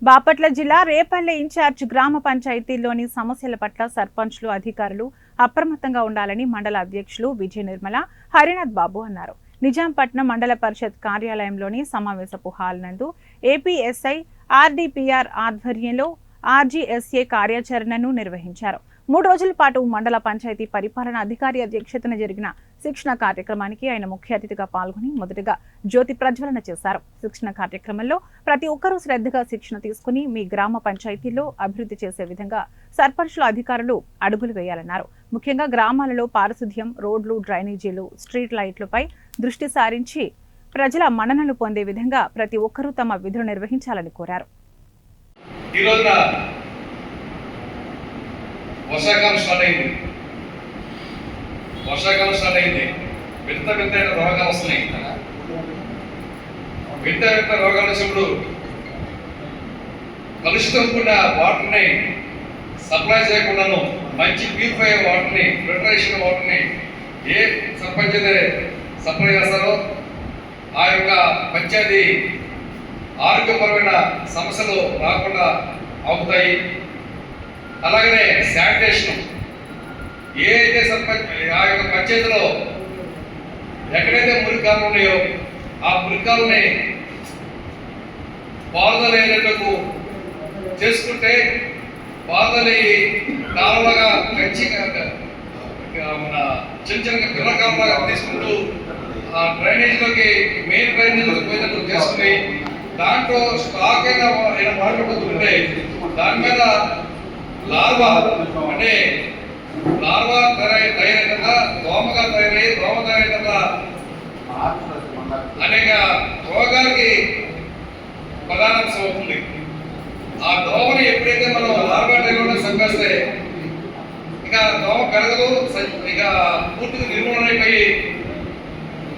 బాపట్ల జిల్లా రేపల్లె ఇన్ఛార్జ్ గ్రామ పంచాయతీల్లోని సమస్యల పట్ల సర్పంచ్లు, అధికారులు అప్రమత్తంగా ఉండాలని మండల అధ్యక్షులు విజయ నిర్మల, హరినాథ్ బాబు అన్నారు. నిజాంపట్నం మండల పరిషత్ కార్యాలయంలోని సమావేశపు హాల్ నందు ఏపీఎస్ఐ ఆర్డీపీఆర్ ఆధ్వర్యంలో ఆర్జీఎస్ఏ కార్యాచరణను నిర్వహించారు. 3 రోజుల పాటు మండల పంచాయతీ పరిపాలన అధికారి అధ్యక్షతన జరిగిన శిక్షణ కార్యక్రమానికి ఆయన ముఖ్య అతిథిగా పాల్గొని మొదటగా జ్యోతి ప్రజ్వలన చేశారు. శిక్షణ కార్యక్రమంలో ప్రతి ఒక్కరూ శ్రద్ధగా శిక్షణ తీసుకుని మీ గ్రామ పంచాయతీల్లో అభివృద్ధి చేసే విధంగా సర్పంచ్లు, అధికారులు అడుగులు వేయాలన్నారు. ముఖ్యంగా గ్రామాలలో పారిశుధ్యం, రోడ్లు, డ్రైనేజీలు, స్ట్రీట్ లైట్లపై దృష్టి సారించి ప్రజల మన్ననలు పొందే విధంగా ప్రతి ఒక్కరూ తమ విధులు నిర్వహించాలని కోరారు. వర్షాకాలం స్టార్ట్ అయింది. వింత రోగాలు వస్తున్నాయి. వింత రోగాలు వచ్చినప్పుడు కలుషితం కూడా వాటర్ని సప్లై చేయకుండాను మంచి ప్యూరిఫై వాటర్ని, ఫిల్టరేషన్ వాటర్ని ఏ సర్పంచ్ అయితే సప్లై చేస్తారో ఆ యొక్క పంచాయతీ ఆరోగ్యపరమైన సమస్యలు రాకుండా అవుతాయి. అలాగనే శానిటేషన్ ఏ అయితే ఆ యొక్క పంచాయతీలో ఎక్కడైతే మురికాలు ఉన్నాయో ఆ మురికాలని పారుదలయ్యేటకు చేసుకుంటే పారుదలి కాలువగా మన చిన్న పిల్ల కాలువగా తీసుకుంటూ ఆ డ్రైనేజీలోకి మెయిన్ డ్రైనేజీలోకి పోయేటట్టు చేసుకుని దాంట్లో స్టాక్ అయినా వాడుకుంటుంటే దాని మీద లార్వా అంటే లార్వా తయారైన దోమగా తయారయ్యి దోమ తయారైన అనేక రోగాలకి ప్రధానాంశం అవుతుంది. ఆ దోమని ఎప్పుడైతే మనం లార్వా టైంలో చంపేస్తే ఇక దోమ పెరగదు, ఇక పూర్తిగా నిర్మూలన అయిపోయి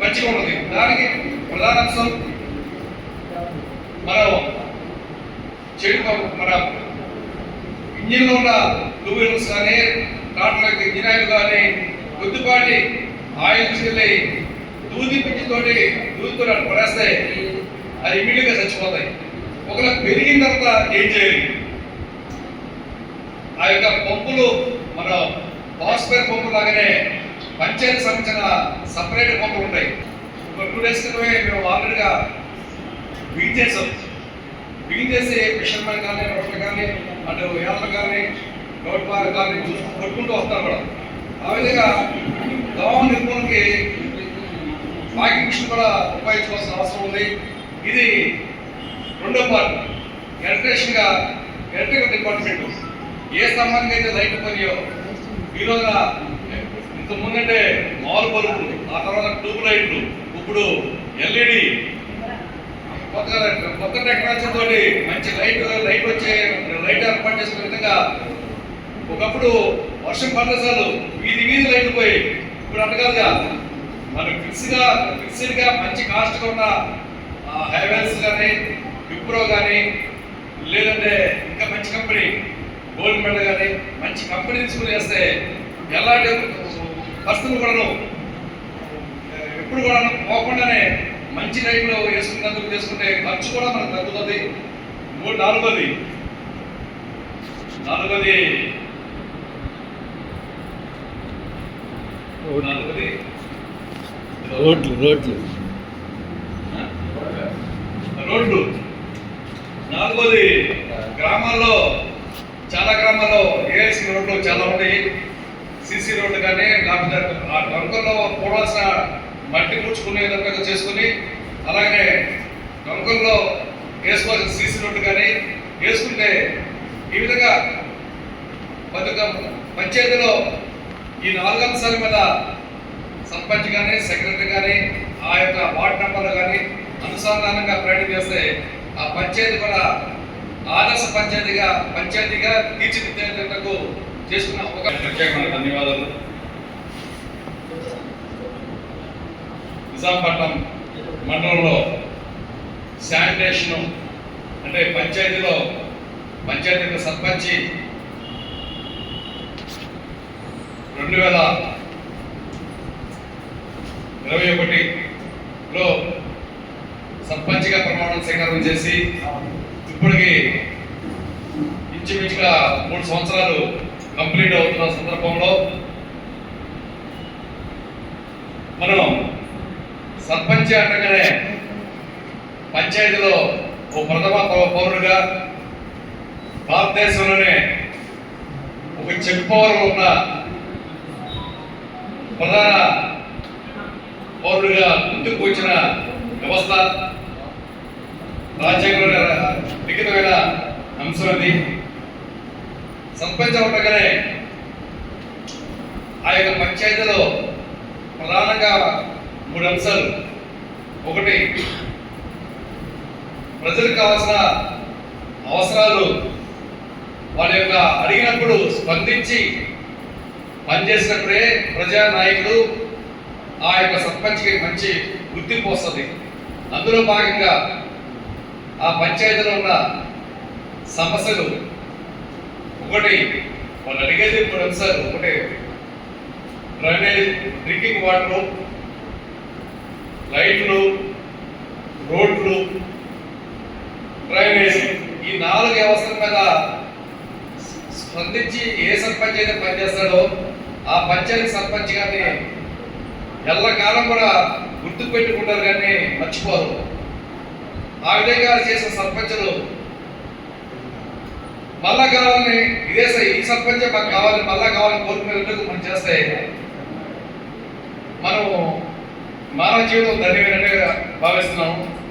మంచిగా ఉంటుంది. దానికి ప్రధానాంశం మనం మన ఇంజిన్లో ఉన్న టూవీలర్స్ కానీ ట్రాక్టర్లకు ఇంజిన్ ఆయిల్ కానీ కొద్దిపాటి ఆయిల్ తీసుకెళ్ళి దూదితో పడేస్తే అది ఇమీడియట్గా చచ్చిపోతాయి. ఒకవేళ పెరిగిన తర్వాత ఏం చేయాలి? ఆ యొక్క పంపులు మన వాస్పేర్ పంపు లాగానే పంచాయతీ సంబంధించిన సపరేట్ పంపులు ఉంటాయి. ఒక 2 days క్రితమే మేము ఆల్రెడీగా బిగిన్ చేసి ఫిషర్మెన్ కానీ, రోడ్లు కానీ, అటు యాదలు కానీ, రోడ్ పార్ కానీ కొట్టుకుంటూ వస్తాం కూడా. ఆ విధంగా దోమ నిర్మూలనకి వాకింగ్ మిషన్ కూడా ఉపయోగించుకోవాల్సిన అవసరం ఉంది. ఇది 2వ పార్ట్. ఎలక్ట్రికల్ డిపార్ట్మెంట్ ఏ స్తంభానికి అయితే లైట్ పోయో ఈ రోజున ఇంత ముందంటే మాల్ బల్బులు, ఆ తర్వాత ట్యూబ్ లైట్లు, ఇప్పుడు ఎల్ఈడి కొత్త టెక్నాలజీ తోటి మంచి లైట్ వచ్చే లైట్ ఏర్పాటు చేసుకునే విధంగా. ఒకప్పుడు వర్షం పడ్డసార్లు వీధి లైట్లు పోయి, ఇప్పుడు అంటకాదుగా మనం ఫిక్స్డ్గా మంచి కాస్ట్గా ఉన్న హైవేల్స్ కానీ, విప్రో కానీ, లేదంటే ఇంకా మంచి కంపెనీ గోల్డ్ మెడల్ కానీ మంచి కంపెనీ తీసుకుని చేస్తే ఎలాంటి పరిస్థితులు కూడాను ఎప్పుడు కూడా పోకుండానే మంచి లైఫ్లో వేసుకున్నందుకు చేసుకుంటే ఖర్చు కూడా మనకు తగ్గుతుంది. నాలుగోది రోడ్లు. నాలుగోది గ్రామాల్లో, చాలా గ్రామాల్లో ఏఎల్సీ రోడ్లు చాలా ఉన్నాయి. సిసి రోడ్లు కానీ, లేకపోతే ఆ ట్రంకుల్లో పోవాల్సిన మట్టి పూడ్చుకునే విధంగా చేసుకుని, అలాగే ట్రంకుల్లో వేసుకోవాల్సిన సిసి రోడ్లు కానీ వేసుకుంటే ఈ విధంగా పంచాయతీలో ఈ 4 అంశాల మీద సర్పంచ్ కానీ, సెక్రటరీ కానీ, ఆ యొక్క వార్డు మెంబర్లు కానీ అనుసంధానంగా ప్రయత్నం చేస్తే ఆ పంచాయతీ కూడా ఆదర్శ పంచాయతీగా తీర్చిదిద్దేందుకు చేసుకున్న ఒక ప్రత్యేకమైన ధన్యవాదాలు. నిజాంపట్నం మండలంలో శానిటేషన్ అంటే పంచాయతీ సర్పంచి 2021లో సర్పంచ్గా ప్రమాణం స్వీకారం చేసి ఇప్పటికి ఇంచుమించుగా 3 సంవత్సరాలు కంప్లీట్ అవుతున్న సందర్భంలో మనం సర్పంచ్ అంటగానే పంచాయతీలో ఓ ప్రథమ పౌరుడిగా భారతదేశంలోనే ఒక చెక్ పవర్ ఉన్న ప్రధాన పౌరుడిగా ముందుకు వచ్చిన వ్యవస్థ రాజ్యాంగంలో లిఖితమైన అంశం అది. సర్పంచ్ ఉండగానే ఆ యొక్క పంచాయతీలో ప్రధానంగా 3 అంశాలు. ఒకటి, ప్రజలకు కావాల్సిన అవసరాలు వాళ్ళ యొక్క అడిగినప్పుడు స్పందించి పనిచేసినప్పుడే ప్రజా నాయకులు ఆ యొక్క సర్పంచ్కి మంచి గుర్తింపు వస్తుంది. అందులో భాగంగా ఆ పంచాయతీలో ఉన్న సమస్యలు ఒకటి, వాళ్ళు అడిగేది 3 అంశాలు. ఒకటి, డ్రైనేజ్, డ్రింకింగ్ వాటరు, లైట్లు, రోడ్లు, డ్రైనేజ్, ఈ 4 వ్యవస్థల మీద స్పందించి ఏ సర్పంచ్ అయితే పనిచేస్తాడో ఆ పంచాయతీ సర్పంచ్ గారిని ఎల్లకాలం కూడా గుర్తు పెట్టుకుంటారు కానీ మర్చిపోరు. ఆ విధంగా చేసిన సర్పంచులు మళ్ళా కావాలని ఈ సర్పంచ్ మాకు కావాలి, మళ్ళా కావాలని కోరుకునేందుకు మనం చేస్తే మనం మానవ జీవితం ధన్యమైనట్టుగా భావిస్తున్నాము.